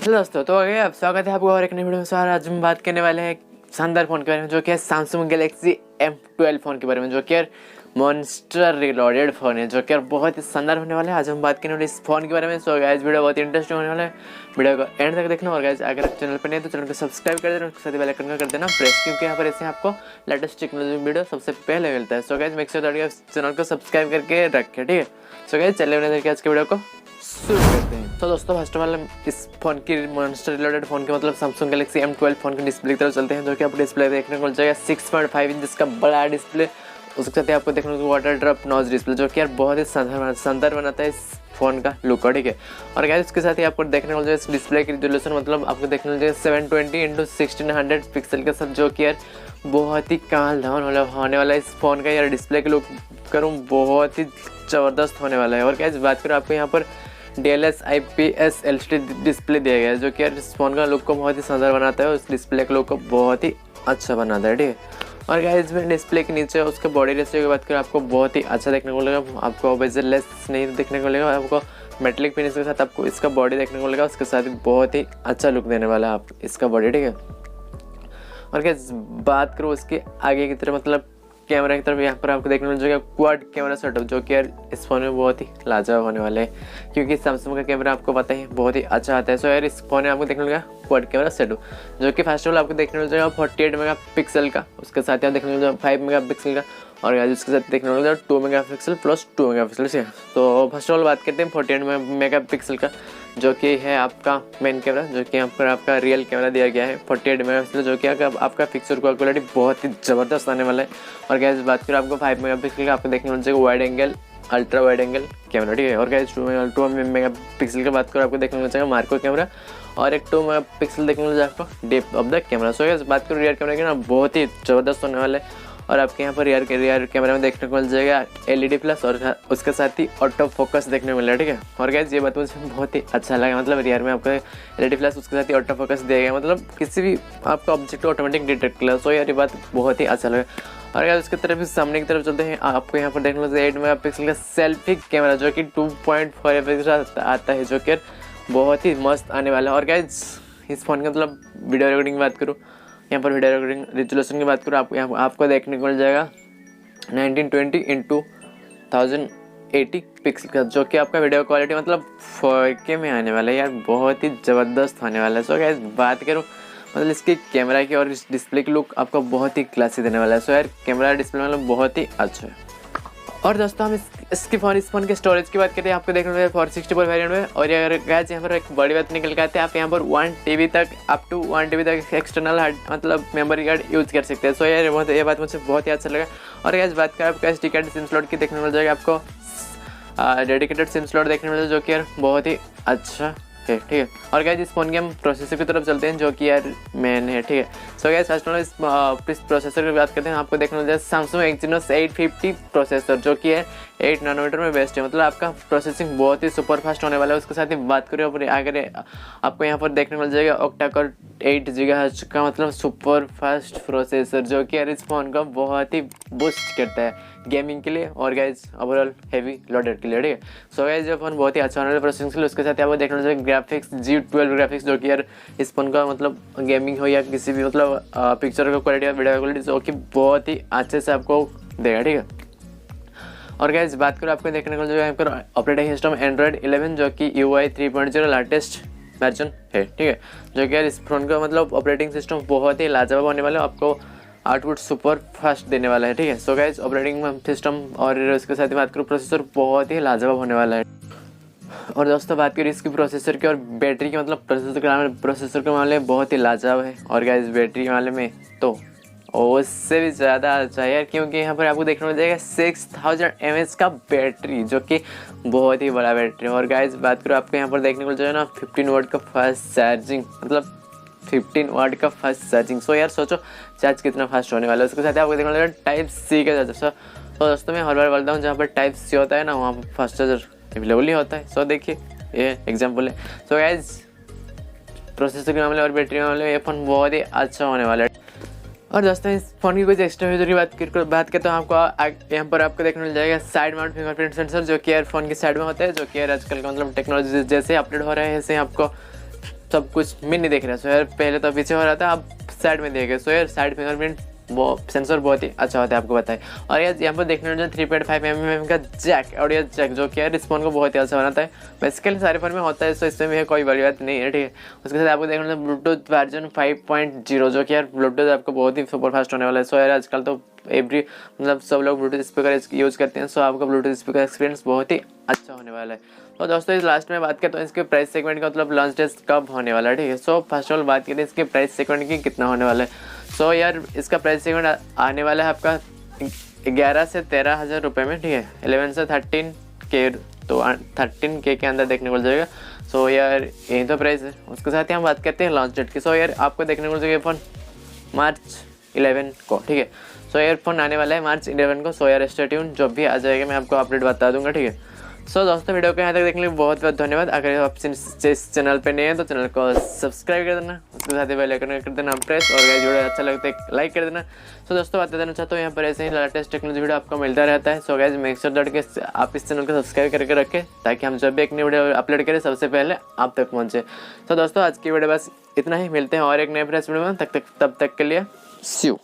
Hello दोस्तों, तो अब स्वागत है आपको और एक नई वीडियो में। सर आज हम बात करने वाले हैं शानदार फ़ोन के बारे में, जो कि है सैमसंग गैलेक्सी M12 फ़ोन के बारे में, जो कि मॉन्स्टर रिलोडेड फ़ोन है, जो कि बहुत ही शानदार होने वाला है। आज हम बात करने वाले इस फ़ोन के बारे में। सो गाइस वीडियो बहुत ही इंटरेस्टिंग होने वाला है, वीडियो को एंड तक देखना। और गाइस अगर आप चैनल पर नहीं तो चैनल को सब्सक्राइब कर देना, उसके साथ बेल आइकन कर देना प्रेस, क्योंकि यहाँ पर ऐसे आपको लेटेस्ट टेक्नोलॉजी वीडियो सबसे पहले मिलता है। So guys make sure that channel को सब्सक्राइब करके रखें, ठीक है। सो गाइस चलिए आज के वीडियो को शुरू करते हैं। तो दोस्तों फर्स्ट ऑफ ऑल इस फोन की मॉन्स्टर रिलोडेड फोन के मतलब सैमसंग गैलेक्सी M12 फोन की डिस्प्ले की तरफ चलते हैं, जो कि आपको डिस्प्ले देखने को मिल जाएगा 6.5 इंच का बड़ा डिस्प्ले। उसके साथ ही आपको देखने को वाटर ड्रॉप नॉच डिस्प्ले, जो कि यार बहुत ही शानदार बनाता है इस फोन का लुक, ठीक है। और गाइस उसके साथ ही आपको देखने को मिल जाएगा इस डिस्प्ले की रिजोल्यूशन, मतलब आपको देखने को मिल जाएगा 720x1600 पिक्सल के साथ, जो कि यार बहुत ही काल धान होने वाला है इस फोन का। यार डिस्प्ले के लुक करूँ बहुत ही ज़बरदस्त होने वाला है। और गाइस बात करूँ आपको यहाँ पर DLS IPS LCD डिस्प्ले दिया गया है, जो कि यार इस फोन का लुक को बहुत ही शानदार बनाता है और इस डिस्प्ले के लुक को बहुत ही अच्छा बनाता है, ठीक है। और गाइस में डिस्प्ले के नीचे उसके बॉडी रेशियो की बात करें, आपको बहुत ही अच्छा देखने को मिलेगा। आपको बेजरलेस नहीं देखने को मिलेगा, आपको मेटलिक फिनिश के साथ आपको इसका बॉडी देखने को मिलेगा। उसके साथ ही बहुत ही अच्छा लुक देने वाला है आप इसका बॉडी, ठीक है। और गाइस बात करूँ उसके आगे की तरफ, मतलब कैमरा की तरफ, यहाँ पर आपको देखने को मिल जाएगा क्वाड कैमरा सेटअप, जो कि यार इस फोन में बहुत ही लाजवाब होने वाले हैं, क्योंकि सैमसंग का कैमरा आपको पता ही बहुत ही अच्छा आता है। सो यार इस फोन में आपको देखने को मिलेगा क्वाड कैमरा सेटअप, जो कि फर्स्ट ऑफ ऑल आपको देखने को मिल जाएगा 48 मेगापिक्सल का। उसके साथ ही देखने को मिल जाएगा 5 मेगापिक्सल का, और यार उसके साथ देखने को मिल जाएगा 2 मेगापिक्सल प्लस 2 मेगापिक्सल से। तो फर्स्ट ऑफ ऑल बात करते हैं 48 मेगापिक्सल का, जो कि है आपका मेन कैमरा, जो कि यहाँ पर आपका रियल कैमरा दिया गया है 48 मेगापिक्सल, जो कि आपका पिक्चर क्वालिटी बहुत ही ज़बरदस्त आने वाला है। और गैस बात करें आपको 5 मेगापिक्सल का, आपको देखने को मिल जाएगा wide angle ultra wide angle camera, ठीक है। और गैस 2 मेगापिक्सल की बात करो, आपको देखने को मिल जाएगा मार्को कैमरा, और एक 2 मेगापिक्सल देखने को मिल जाएगा आपको depth of the camera. So gas बात करो रियर कैमरा की ना, बहुत ही ज़बरदस्त होने वाला है। और आपके यहाँ पर रियर कैमरा में देखने को मिल जाएगा LED प्लस, और उसके साथ ही ऑटो फोकस देखने को मिल रहा है, ठीक है। और गाइस ये बात मुझे बहुत ही अच्छा लगा, मतलब रियर में आपको LED प्लस उसके साथ ही ऑटो फोकस दिया गया, मतलब किसी भी आपका ऑब्जेक्ट को ऑटोमेटिक डिटेक्ट कर। सो यार ये बात बहुत ही अच्छा लगा। और यार उसकी तरफ सामने की तरफ चलते हैं, आपको यहाँ पर देखने को मिल जाएगा 8 मेगापिक्सल का सेल्फी कैमरा, जो कि 2.4 आता है, जो कि बहुत ही मस्त आने वाला है। और गाइस इस फ़ोन का मतलब वीडियो रिकॉर्डिंग की बात करूँ, यहाँ पर वीडियो रिकॉर्डिंग रेजोल्यूशन की बात करूँ, आपको यहाँ आपको देखने को मिल जाएगा 1920x1080 पिक्सल का, जो कि आपका वीडियो क्वालिटी मतलब 4K में आने वाला है। यार बहुत ही ज़बरदस्त होने वाला है। सो गाइस बात करूँ मतलब इसके कैमरा की और इस डिस्प्ले की लुक आपको बहुत ही क्लासी देने वाला है। सो यार कैमरा डिस्प्ले मतलब बहुत ही अच्छा है। और दोस्तों हम इस फोन के स्टोरेज की बात करते हैं, आपको देखने को मिलेगा 464 वेरिएंट में। और अगर गाइस यहाँ पर एक बड़ी बात निकल के आते हैं, आप यहाँ पर 1 TB तक अप टू 1 TB तक एक्सटर्नल हार्ड मतलब मेमोरी कार्ड यूज़ कर सकते हैं। सो यार ये बात मुझे बहुत ही अच्छा लगा। और गाइस बात करें आपको SD कार्ड सिम स्लॉट की देखने को मिल जाएगा, आपको डेडिकेटेड सिम स्लॉट देखने को मिल जाएगा, जो कि यार बहुत ही अच्छा है, ठीक है। और गाइस इस फोन के हम प्रोसेसर की तरफ चलते हैं, जो कि यार मेन है, ठीक है। सो गाइस फर्स्ट इस प्रोसेसर की बात करते हैं, आपको देखने को मिल जाएगा सैमसंग Exenous 850 प्रोसेसर, जो कि है 8 नैनोमीटर में बेस्ट है, मतलब आपका प्रोसेसिंग बहुत ही सुपर फास्ट होने वाला है। उसके साथ ही बात करें अगर आपको यहाँ पर देखने को मिल जाएगा ऑक्टा कोर 8 GHz का मतलब सुपर फास्ट प्रोसेसर, जो कि यार इस फोन का बहुत ही बूस्ट करता है गेमिंग के लिए और गाइस ओवरऑल हैवी लोडेड के लिए, ठीक है। सो गाइस ये फोन बहुत ही अच्छा होने वाला प्रोसेसिंग के लिए। उसके साथ आपको देखने को मिल जाएगा ग्राफिक्स G12 ग्राफिक्स, जो कि यार इस फोन का मतलब गेमिंग हो या किसी भी मतलब पिक्चर का क्वालिटी या वीडियो क्वालिटी, जो कि बहुत ही अच्छे से आपको देगा, ठीक है। और गाइस बात करो आपको देखने को जो है ऑपरेटिंग सिस्टम Android 11, जो कि UI 3.0 लेटेस्ट वर्जन है, ठीक है। जो कि यार इस फोन का मतलब ऑपरेटिंग सिस्टम बहुत ही लाजवाब होने वाला है, आपको आउटपुट सुपर फास्ट देने वाला है, ठीक है। सो गाइस ऑपरेटिंग सिस्टम और उसके साथ ही बात करूँ प्रोसेसर बहुत ही लाजवाब होने वाला है। और दोस्तों बात करें इसकी प्रोसेसर की और बैटरी की, मतलब प्रोसेसर के मामले में बहुत ही लाजवाब है। और गाइस बैटरी के मामले में तो उससे भी ज़्यादा अच्छा है यार, क्योंकि यहाँ पर आपको देखने को मिल जाएगा 6000 mAh का बैटरी, जो कि बहुत ही बड़ा बैटरी है। और गाइस बात करो आपको यहाँ पर देखने को मिल जाएगा ना 15 वाट का फास्ट चार्जिंग, मतलब 15 वाट का फास्ट चार्जिंग। सो यार सोचो चार्ज कितना फास्ट होने वाला है। उसके साथ आपको देखने को मिलेगा Type-C का चार्जर। तो दोस्तों मैं हर बार बोलता हूँ जहाँ पर Type-C होता है ना, वहाँ पर फास्ट चार्जर अवेलेबल ही होता है। सो देखिए ये एग्जाम्पल है। सो गाइस प्रोसेसर के मामले और बैटरी के मामले में ये फ़ोन बहुत ही अच्छा होने वाला है। और दोस्तों इस फ़ोन की कुछ एक्स्ट्रा फीचर की बात करते हैं, आपको यहाँ पर आपको देखने मिल जाएगा साइड माउंट फिंगरप्रिंट सेंसर, जो कि एयरफोन की साइड में होता है, जो कि यार आजकल का मतलब टेक्नोलॉजी जैसे अपडेट हो रहा है ऐसे आपको सब कुछ में नहीं देख रहे। सो यार पहले तो पीछे हो रहा था, अब साइड में देखे। सो यार साइड फिंगरप्रिंट वो सेंसर बहुत ही अच्छा होता है, आपको बताए। और यार यहाँ पर देखने में 3.5 mm का जैक, और ये जैक जो कि यार रिस्पॉन्स को बहुत ही अच्छा बनाता है। बेसिकली सारे फोन में होता है, सो इसमें भी कोई बड़ी बात नहीं है, ठीक है। उसके साथ आपको देखने में ब्लूटूथ वर्जन 5.0 जो कि यार ब्लूटूथ आपको बहुत ही सुपर फास्ट होने वाला है। सो यार आजकल तो मतलब सब लोग ब्लूटूथ स्पीकर यूज़ करते हैं। सो आपका ब्लूटूथ स्पीकर एक्सपीरियंस बहुत ही अच्छा होने वाला है। तो दोस्तों इस लास्ट में बात करें तो इसके प्राइस सेगमेंट का मतलब लॉन्च डेट कब होने वाला है, ठीक है। सो फर्स्ट ऑफ ऑल बात करें इसके प्राइस सेगमेंट की कितना होने वाला है। सो यार इसका प्राइस सेगमेंट आने वाला है आपका 11 से 13 हज़ार रुपये में, ठीक है। 11 से 13K, तो 13K के अंदर देखने को मिल जाएगा। सो यार यही तो प्राइस है। उसके साथ ही हम बात करते हैं लॉन्च डेट की। सो यार आपको देखने को मिल जाएगा फ़ोन मार्च 11 को, ठीक है। सो ईयरफोन आने वाला है मार्च 11 को। सो यार स्टे ट्यून, जो भी आ जाएगा मैं आपको अपडेट बता दूंगा, ठीक है। सो दोस्तों वीडियो को यहाँ तक देखने के लिए बहुत बहुत धन्यवाद। अगर आप इस चैनल पे नए हैं तो चैनल को सब्सक्राइब कर देना, उसके साथ ही बेल आइकन कर देना प्रेस, और गाइस वीडियो अच्छा लगता है लाइक कर देना। सो दोस्तों बता देना चाहता हूँ यहाँ पर ऐसे ही लेटेस्ट टेक्नोलॉजी वीडियो आपको मिलता रहता है। So guys make sure that कि आप इस चैनल को सब्सक्राइब करके रखें, ताकि हम जब भी एक नई वीडियो अपलोड करें सबसे पहले आप तक पहुँचे। तो दोस्तों आज की वीडियो बस इतना ही, मिलते हैं और एक नए फ्रेश वीडियो में। तब तक के लिए सी यू।